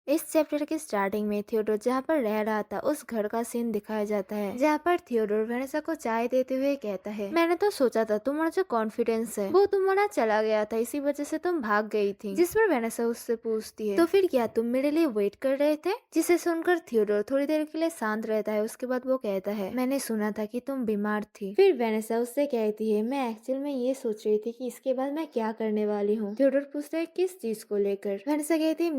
इस चैप्टर की स्टार्टिंग में थियोडोर जहाँ पर रह रहा था उस घर का सीन दिखाया जाता है, जहाँ पर थियोडोर वेनेसा को चाय देते हुए कहता है, मैंने तो सोचा था तुम्हारा जो कॉन्फिडेंस है वो तुम्हारा चला गया था, इसी वजह से तुम भाग गई थी। जिस पर वेनेसा उससे पूछती है, तो फिर क्या तुम मेरे लिए वेट कर रहे थे? जिसे सुनकर थियोडोर थोड़ी देर के लिए शांत रहता है। उसके बाद वो कहता है, मैंने सुना था कि तुम बीमार थी। फिर वेनेसा उससे कहती है, मैं एक्चुअल में ये सोच रही थी कि इसके बाद मैं क्या करने वाली हूँ। थियोडोर पूछता है, किस चीज को लेकर? वेनेसा कहती है,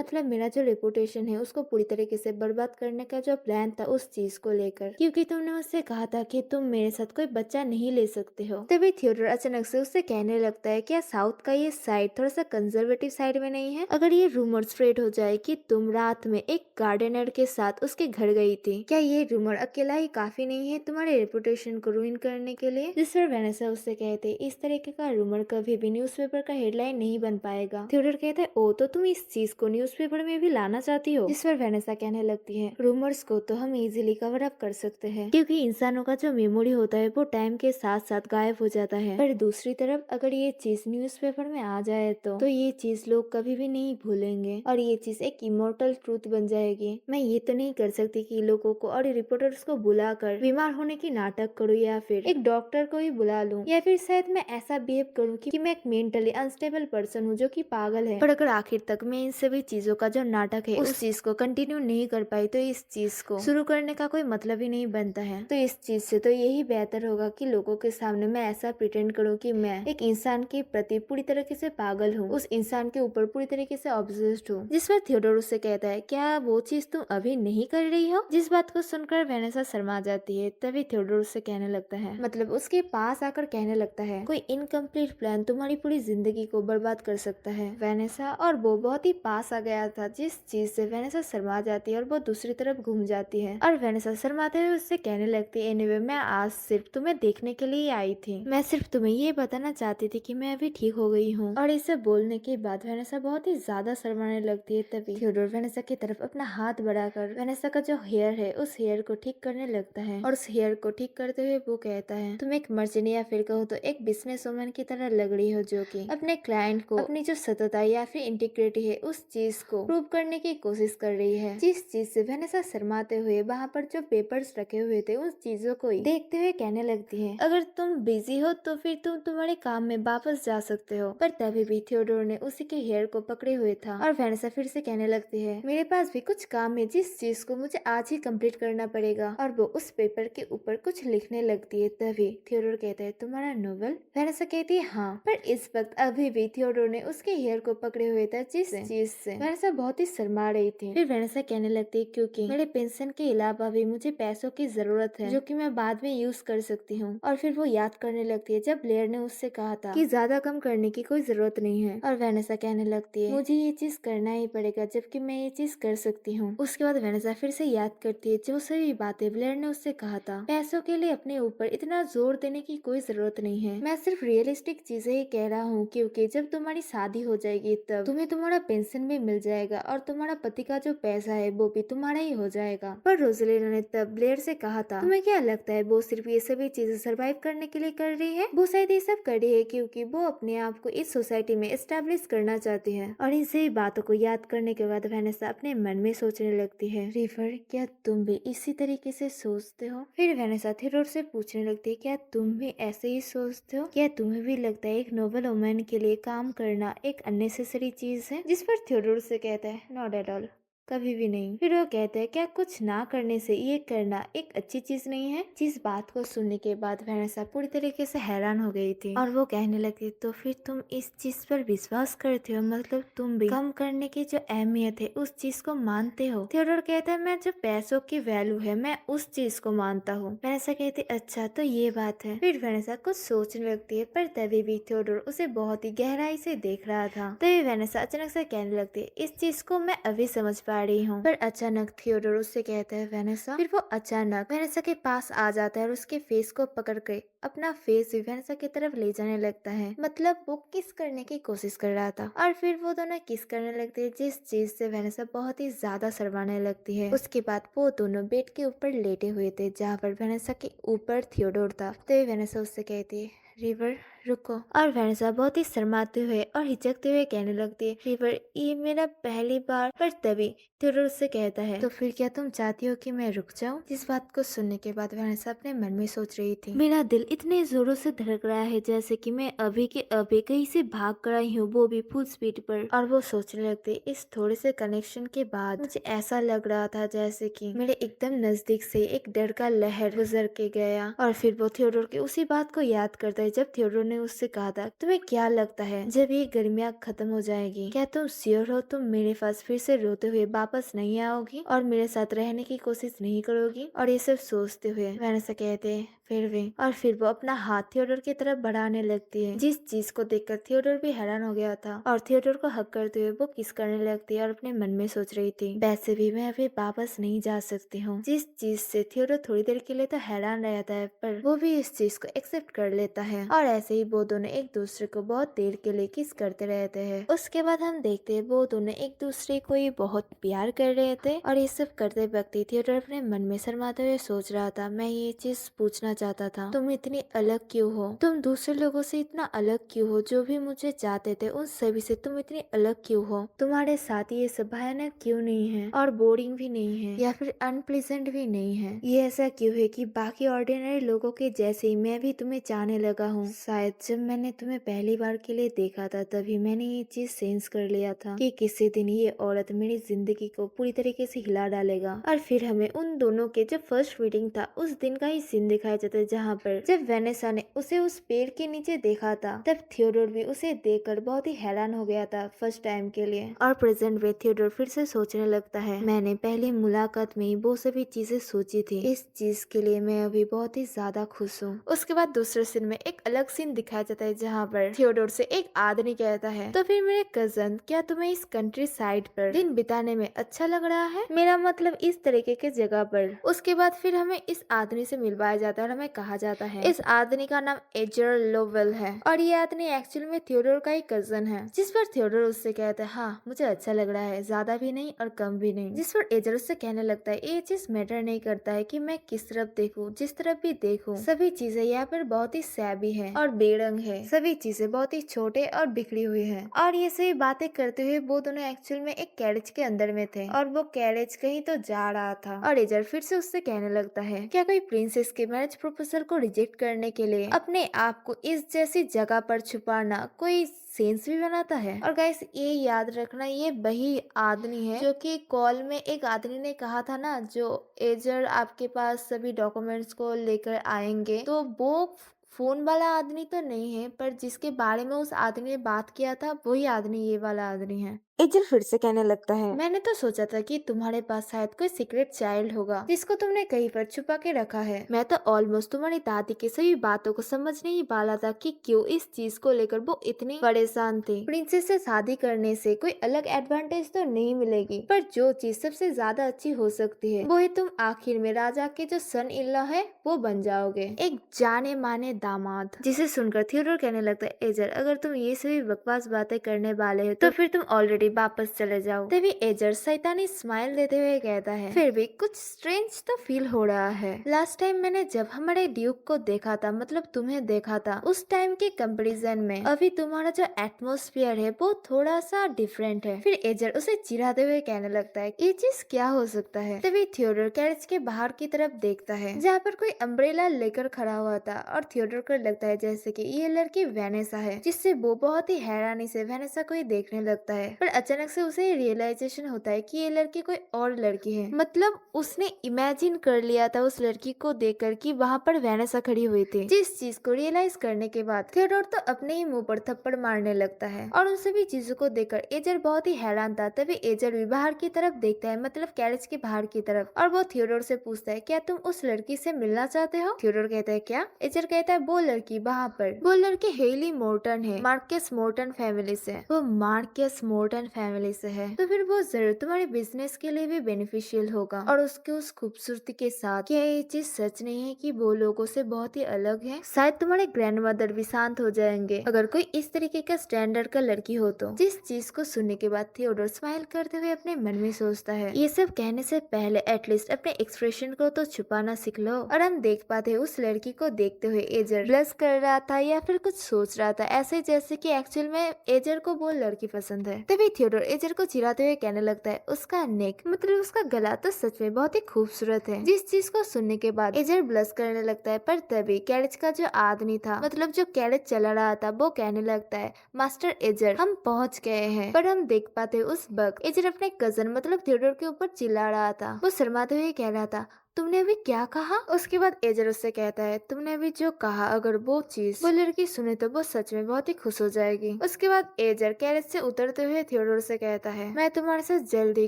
मेरा जो रेपुटेशन है उसको पूरी तरीके से बर्बाद करने का जो प्लान था उस चीज को लेकर, क्योंकि तुमने मुझसे कहा था कि तुम मेरे साथ कोई बच्चा नहीं ले सकते हो। तभी थियोडोर अचानक से उससे कहने लगता है, क्या साउथ का ये साइड थोड़ा सा कंजर्वेटिव साइड में नहीं है? अगर ये रूमर स्प्रेड हो जाए कि तुम रात में एक गार्डनर के साथ उसके घर गई थी, क्या ये रूमर अकेला ही काफी नहीं है तुम्हारे रेपुटेशन को रुइन करने के लिए? जिस पर वेनेसा उससे कहते, इस तरीके का रूमर कभी भी न्यूज़पेपर का हेडलाइन नहीं बन पाएगा। थियोडोर कहता है, ओ तो तुम इस चीज को न्यूज़पेपर में भी लाना चाहती हो? जिस पर वेनेसा कहने लगती है, रूमर्स को तो हम इजीली कवर अप कर सकते हैं, क्योंकि इंसानों का जो मेमोरी होता है वो टाइम के साथ साथ गायब हो जाता है। पर दूसरी तरफ अगर ये चीज न्यूज़पेपर में आ जाए तो ये चीज लोग कभी भी नहीं भूलेंगे और ये चीज एक इमोर्टल ट्रूथ बन जाएगी। मैं ये तो नहीं कर सकती कि लोगों को और रिपोर्टर्स को बुलाकर बीमार होने की नाटक करूँ, या फिर एक डॉक्टर को ही बुला लूं, या फिर शायद मैं ऐसा बिहेव करूँ कि मैं एक मेंटली अनस्टेबल पर्सन हूँ जो कि पागल है। पर अगर आखिर तक मैं इन सभी चीजों का जो नाटक है उस चीज को कंटिन्यू नहीं कर पाई तो इस चीज को शुरू करने का कोई मतलब ही नहीं बनता है। तो इस चीज से तो यही बेहतर होगा कि लोगों के सामने मैं ऐसा प्रिटेंड करूँ कि मैं एक इंसान के प्रति पूरी तरीके से पागल हूँ, उस इंसान के ऊपर पूरी तरीके से ऑब्सेस्ड हूँ। जिस पर थियोडोर उससे कहता है, क्या वो चीज तुम अभी नहीं कर रही हो? जिस बात को सुनकर वेनेसा शर्मा जाती है। तभी थियोडोर उससे कहने लगता है, मतलब उसके पास आकर कहने लगता है, कोई इनकम्प्लीट प्लान तुम्हारी पूरी जिंदगी को बर्बाद कर सकता है वेनेसा। और वो बहुत ही पास आ गया था, जिस चीज से वेनेसा शर्मा जाती है और वो दूसरी तरफ घूम जाती है। और वेनेसा शर्माते हुए उससे कहने लगती है, एनीवे मैं आज सिर्फ तुम्हें देखने के लिए आई थी, मैं सिर्फ तुम्हें ये बताना चाहती थी कि मैं अभी ठीक हो गई हूँ। और इसे बोलने के बाद वेनेसा बहुत ही ज्यादा शर्माने लगती है। तभी थियोडोर वेनेसा की तरफ अपना हाथ बढ़ाकर वेनेसा का जो हेयर है उस हेयर को ठीक करने लगता है। और उस हेयर को ठीक करते हुए वो कहता है, तुम एक मर्चेंट या फिर कहो तो एक बिजनेस वुमन की तरह लग रही हो, जो कि अपने क्लाइंट को अपनी जो सतता या फिर इंटीग्रिटी है उस चीज को प्रूव करने की कोशिश कर रही है। जिस चीज से वेनेसा शर्माते हुए वहाँ पर जो पेपर्स रखे हुए थे उस चीजों को ही देखते हुए कहने लगती है, अगर तुम बिजी हो तो फिर तुम तुम्हारे काम में वापस जा सकते हो। पर तभी भी थियोडोर ने उसी के हेयर को पकड़े हुए था और वेनेसा फिर से कहने लगती है, मेरे पास भी कुछ काम है जिस चीज को मुझे आज ही कंप्लीट करना पड़ेगा। और वो उस पेपर के ऊपर कुछ लिखने लगती है। तभी थियोडोर कहता है, तुम्हारा नोवेल? वेनेसा कहती है, हाँ। पर इस वक्त अभी भी थियोडोर ने उसके हेयर को पकड़े हुए था, जिस चीज से वेनेसा बहुत ही शर्मा रही थी। फिर वेनेसा कहने लगती है, क्योंकि मेरे पेंशन के अलावा भी मुझे पैसों की जरूरत है जो कि मैं बाद में यूज कर सकती हूँ। और फिर वो याद करने लगती है जब ब्लेयर ने उससे कहा था कि ज्यादा कम करने की कोई जरूरत नहीं है। और वेनेसा कहने लगती है, मुझे ये चीज करना ही पड़ेगा जबकि मैं ये चीज कर सकती हूँ। उसके बाद वेनेसा फिर से याद करती है जो सभी बातें ब्लेयर ने उससे कहा था। पैसों के लिए अपने ऊपर इतना जोर देने की कोई जरूरत नहीं है, मैं सिर्फ रियलिस्टिक चीजें ही कह रहा हूँ, क्योंकि जब तुम्हारी शादी हो जाएगी तब तुम्हें तुम्हारा पेंशन भी मिल जाएगा और तुम्हारा पति का जो पैसा है वो भी तुम्हारा ही हो जाएगा। पर रोजलिना ने तब ब्लेयर से कहा था, तुम्हें क्या लगता है वो सिर्फ ये सभी चीजें सरवाइव करने के लिए कर रही है? वो शायद ये सब कर रही है क्योंकि वो अपने आप को इस सोसाइटी में एस्टेब्लिश करना चाहती है। और इन सभी बातों को याद करने के बाद वेनेसा अपने मन में सोचने लगती है, रिवर क्या तुम भी इसी तरीके से सोचते हो? फिर वेनेसा थियोडोर से पूछने लगती है, क्या तुम भी ऐसे ही सोचते हो? क्या तुम्हें भी लगता है एक नोबल वुमन के लिए काम करना एक अननेसेसरी चीज है? जिस पर थियोडोर से कहता है, नॉट एट ऑल, कभी भी नहीं। फिर वो कहते हैं, क्या कुछ ना करने से ये करना एक अच्छी चीज नहीं है? जिस बात को सुनने के बाद वेनेसा पूरी तरीके से हैरान हो गई थी और वो कहने लगी, तो फिर तुम इस चीज पर विश्वास करते हो? मतलब तुम भी कम करने की जो अहमियत है उस चीज को मानते हो? थियोडोर कहता है, मैं जो पैसों की वैल्यू है मैं उस चीज को मानता हूँ। वेनेसा कहती, अच्छा तो ये बात है। फिर वेनेसा कुछ सोचने लगती है, पर तभी भी थियोडोर उसे बहुत ही गहराई से देख रहा था। तभी वेनेसा अचानक से कहने लगती है, इस चीज को मैं अभी समझ पा रही हूँ। पर अचानक थियोडोर उससे कहता है, वेनेसा। फिर वो अचानक वेनेसा के पास आ जाता है और उसके फेस को पकड़ के अपना फेस भी वेनेसा की तरफ ले जाने लगता है। मतलब वो किस करने की कोशिश कर रहा था और फिर वो दोनों किस करने लगते हैं, जिस चीज से वेनेसा बहुत ही ज्यादा शर्माने लगती है। उसके बाद वो दोनों बेड के ऊपर लेटे हुए थे जहाँ पर वेनेसा के ऊपर थियोडोर था। तो वेनेसा उससे कहती है, रिवर रुको। और वेनेसा बहुत ही शर्माते हुए और हिचकते हुए कहने लगती है, रिवर ये मेरा पहली बार। पर तभी थियोडोर उससे कहता है, तो फिर क्या तुम चाहती हो कि मैं रुक जाऊं? इस बात को सुनने के बाद वेनेसा अपने मन में सोच रही थी, मेरा दिल इतने जोरों से धड़क रहा है जैसे कि मैं अभी के अभी कहीं से भाग कर आई हूँ, वो भी फुल स्पीड पर। और वो सोचने लगती, इस थोड़े से कनेक्शन के बाद मुझे ऐसा लग रहा था जैसे कि मेरे एकदम नजदीक से एक डर का लहर गुजर के गया। और फिर वो थियोडोर की उसी बात को याद करता है जब थियोडोर ने उससे कहा था, तुम्हें क्या लगता है जब ये गर्मियाँ खत्म हो जाएगी, क्या तुम श्योर हो तुम मेरे पास फिर से रोते हुए वापस नहीं आओगी और मेरे साथ रहने की कोशिश नहीं करोगी? और ये सब सोचते हुए वेनेसा कहते हैं, फिर भी। और फिर वो अपना हाथ थियोडोर की तरफ बढ़ाने लगती है, जिस चीज को देखकर थियोडोर भी हैरान हो गया था। और थियोडोर को हक करते हुए वो किस करने लगती है और अपने मन में सोच रही थी, वैसे भी मैं अभी वापस नहीं जा सकती हूँ। जिस चीज से थियोडोर थोड़ी देर के लिए तो हैरान रहता है, पर वो भी इस चीज को एक्सेप्ट कर लेता है। और ऐसे ही वो दोनों एक दूसरे को बहुत देर के लिए किस करते रहते हैं। उसके बाद हम देखते हैं वो दोनों एक दूसरे को ये बहुत प्यार कर रहे थे। और ये सब करते वक्त थियोडोर अपने मन में शर्माते हुए सोच रहा था, मैं ये चीज पूछना चाहता था, तुम इतनी अलग क्यों हो? तुम दूसरे लोगों से इतना अलग क्यों हो? जो भी मुझे चाहते थे उन सभी से तुम इतनी अलग क्यों हो? तुम्हारे साथ ये सब भयानक क्यों नहीं है और बोरिंग भी नहीं है या फिर अनप्लीजेंट भी नहीं है? ये ऐसा क्यों है कि बाकी ऑर्डिनरी लोगों के जैसे ही मैं भी तुम्हें चाहने लगा हूँ? शायद जब मैंने तुम्हें पहली बार के लिए देखा था तभी मैंने ये चीज सेंस कर लिया था कि किसी दिन ये औरत मेरी जिंदगी को पूरी तरीके से हिला डालेगा। और फिर हमें उन दोनों के जो फर्स्ट मीटिंग था उस दिन का ही सीन दिखाया जाता है, जहाँ पर जब वेनेसा ने उसे उस पेड़ के नीचे देखा था तब थियोडोर भी उसे देखकर बहुत ही हैरान हो गया था फर्स्ट टाइम के लिए। और प्रेजेंट में थियोडोर फिर से सोचने लगता है, मैंने पहली मुलाकात में ही वो सभी चीजें सोची थी, इस चीज के लिए मैं अभी बहुत ही ज्यादा खुश हूँ। उसके बाद दूसरे सीन में एक अलग सीन दिखाया जाता है जहाँ पर थियोडोर से एक आदमी कहता है, तो फिर मेरे कजन क्या तुम्हें इस कंट्री साइड पर दिन बिताने में अच्छा लग रहा है? मेरा मतलब इस तरीके के जगह पर। उसके बाद फिर हमें इस आदमी से मिलवाया जाता है और हमें कहा जाता है इस आदमी का नाम एजर लोवेल है और ये आदमी एक्चुअल में थियोडोर का ही कजन है। जिस पर थियोडोर उससे कहता है, हाँ मुझे अच्छा लग रहा है, ज्यादा भी नहीं और कम भी नहीं। जिस पर एजर उससे कहने लगता है, ये चीज मैटर नहीं करता है कि मैं किस तरफ देखूं, जिस तरफ भी देखूं सभी चीजें यहाँ पर बहुत ही सैबी है और बेरंग है, सभी चीजें बहुत ही छोटे और बिखरी हुई है। और ये सभी बातें करते हुए वो दोनों एक्चुअल में एक कैरेज के अंदर में थे और वो कैरेज कहीं तो जा रहा था। और एजर फिर से उससे कहने लगता है, क्या कोई प्रिंसेस के मैरिज प्रपोजल को रिजेक्ट करने के लिए अपने आप को इस जैसी जगह पर छुपाना कोई सेंस भी बनाता है? और गाइस ये याद रखना, ये वही आदमी है जो कि कॉल में एक आदमी ने कहा था ना, जो एजर आपके पास सभी डॉक्यूमेंट्स को लेकर आएंगे, तो वो फोन वाला आदमी तो नहीं है, पर जिसके बारे में उस आदमी ने बात किया था वही आदमी ये वाला आदमी है। एजल फिर से कहने लगता है, मैंने तो सोचा था कि तुम्हारे पास शायद कोई सीक्रेट चाइल्ड होगा जिसको तुमने कहीं पर छुपा के रखा है। मैं तो ऑलमोस्ट तुम्हारी दादी की सभी बातों को समझ नहीं पाला था कि क्यों इस चीज को लेकर वो इतनी परेशान थी। प्रिंसेस से शादी करने से कोई अलग एडवांटेज तो नहीं मिलेगी, पर जो चीज सबसे ज्यादा अच्छी हो सकती है वो है तुम आखिर में राजा के जो सन इन लॉ है वो बन जाओगे, एक जाने माने दामाद। जिसे सुनकर थियोडोर कहने लगता है, एजर अगर तुम ये सभी बकवास बातें करने वाले हो तो फिर तुम ऑलरेडी वापस चले जाओ। तभी एजर शैतानी स्माइल देते हुए कहता है, फिर भी कुछ स्ट्रेंज तो फील हो रहा है। लास्ट टाइम मैंने जब हमारे ड्यूक को देखा था, मतलब तुम्हें देखा था, उस टाइम के कंपैरिजन में अभी तुम्हारा जो एटमॉस्फेयर है वो थोड़ा सा डिफरेंट है। फिर एजर उसे चिढ़ाते हुए कहने लगता है, ये चीज क्या हो सकता है? तभी थियोडोर कैरेज के बाहर की तरफ देखता है जहाँ पर कोई अम्ब्रेला लेकर खड़ा हुआ था और थियोडोर को लगता है जैसे कि ये लड़की वेनेसा है, जिससे वो बहुत ही हैरानी से वेनेसा को ही देखने लगता है। पर अचानक से उसे रियलाइजेशन होता है कि ये लड़की कोई और लड़की है, मतलब उसने इमेजिन कर लिया था उस लड़की को देखकर कि वहाँ पर वेनेसा खड़ी हुई थी। जिस चीज को रियलाइज करने के बाद थियोडोर तो अपने ही मुंह पर थप्पड़ मारने लगता है और उन सभी चीजों को देखकर एजर बहुत ही हैरान था। तभी एजर भी बाहर की तरफ देखता है, मतलब कैरेज के बाहर की तरफ, और वो थियोडोर से पूछता है, क्या तुम उस लड़की से मिलना चाहते हो? थियोडोर कहता है, क्या? एजर कहता है, वो लड़की वहाँ पर, वो लड़की हेली मोर्टन है, मार्कस मोर्टन फैमिली से। वो मार्कस मोर्टन इंडियन फैमिली से है तो फिर वो जरूर तुम्हारे बिजनेस के लिए भी बेनिफिशियल होगा। और उसके उस खूबसूरती के साथ क्या ये चीज सच नहीं है कि वो लोगों से बहुत ही अलग है? शायद तुम्हारे ग्रैंडमदर भी शांत हो जाएंगे अगर कोई इस तरीके का स्टैंडर्ड का लड़की हो तो। जिस चीज को सुनने के बाद थियोडोर स्माइल करते हुए अपने मन में सोचता है, ये सब कहने से पहले एटलीस्ट अपने एक्सप्रेशन को तो छुपाना सीख लो। और हम देख पाते हैं उस लड़की को देखते हुए एजर ब्लश कर रहा था या फिर कुछ सोच रहा था, ऐसे जैसे कि एक्चुअल में एजर को वो लड़की पसंद है। तभी थियोडोर एजर को चिढ़ाते हुए कहने लगता है, उसका नेक मतलब उसका गला तो सच में बहुत ही खूबसूरत है। जिस चीज को सुनने के बाद एजर ब्लश करने लगता है। पर तभी कैरेज का जो आदमी था, मतलब जो कैरेज चला रहा था, वो कहने लगता है, मास्टर एजर हम पहुंच गए हैं। पर हम देख पाते उस वक्त एजर अपने कजन मतलब थियोडोर के ऊपर चिल्ला रहा था। वो शर्माते हुए कह रहा था, तुमने अभी क्या कहा? उसके बाद एजर उससे कहता है, तुमने अभी जो कहा अगर वो चीज वो लड़की सुने तो वो सच में बहुत ही खुश हो जाएगी। उसके बाद एजर कैरेज से उतरते हुए थियोडोर से कहता है, मैं तुम्हारे साथ जल्दी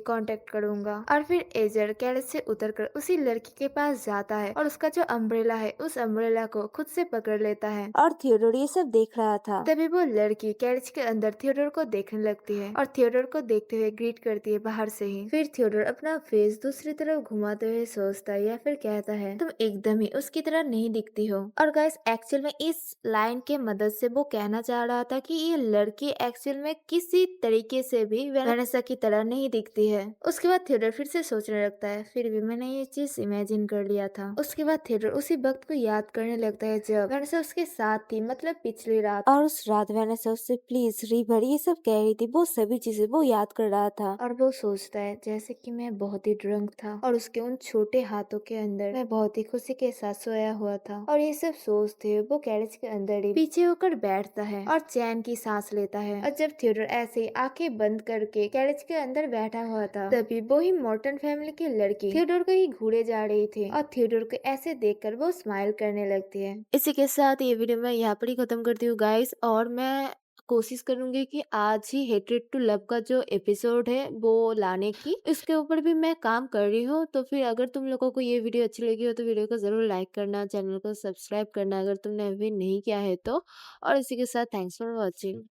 कांटेक्ट करूंगा। और फिर एजर कैरेज से उतरकर उसी लड़की के पास जाता है और उसका जो अम्ब्रेला है उस अम्ब्रेला को खुद से पकड़ लेता है। और थियोडोर ये सब देख रहा था। तभी वो लड़की कैरेज के अंदर थियोडोर को देखने लगती है और थियोडोर को देखते हुए ग्रीट करती है बाहर से ही। फिर थियोडोर अपना फेस दूसरी तरफ घुमाते हुए सोचता है या फिर कहता है, तुम एकदम ही उसकी तरह नहीं दिखती हो। और गाइस एक्चुअल में इस लाइन के मदद से वो कहना चाह रहा था कि ये लड़की एक्चुअल में किसी तरीके से भी वेनेसा की तरह नहीं दिखती है। उसके बाद थियोडोर फिर से सोचने लगता है, फिर भी मैंने ये चीज इमेजिन कर लिया था। उसके बाद थियोडोर उसी वक्त को याद करने लगता है जब वेनेसा उसके साथ थी, मतलब पिछली रात। और उस रात वेनेसा उससे प्लीज रिवर ये सब कह रही थी, वो सभी चीजें वो याद कर रहा था। और वो सोचता है जैसे कि मैं बहुत ही ड्रंक था और उसके उन छोटे हाथों के अंदर मैं बहुत ही खुशी के साथ सोया हुआ था। और ये सब सोचते हुए वो कैरेज के अंदर ही पीछे होकर बैठता है और चैन की सांस लेता है। और जब थियोडोर ऐसे ही आंखें बंद करके कैरेज के अंदर बैठा हुआ था, तभी वो ही मॉर्टन फैमिली की लड़की थियोडोर को ही घूरे जा रही थी और थियोडोर को ऐसे देखकर वो स्माइल करने लगती है। इसी के साथ ये वीडियो मैं यहाँ पर ही खत्म करती हूँ गाइस। और मैं कोशिश करूंगी कि आज ही हेटेड टू लव का जो एपिसोड है वो लाने की, इसके ऊपर भी मैं काम कर रही हूँ। तो फिर अगर तुम लोगों को ये वीडियो अच्छी लगी हो तो वीडियो को जरूर लाइक करना, चैनल को सब्सक्राइब करना अगर तुमने अभी नहीं किया है तो। और इसी के साथ थैंक्स फॉर वॉचिंग।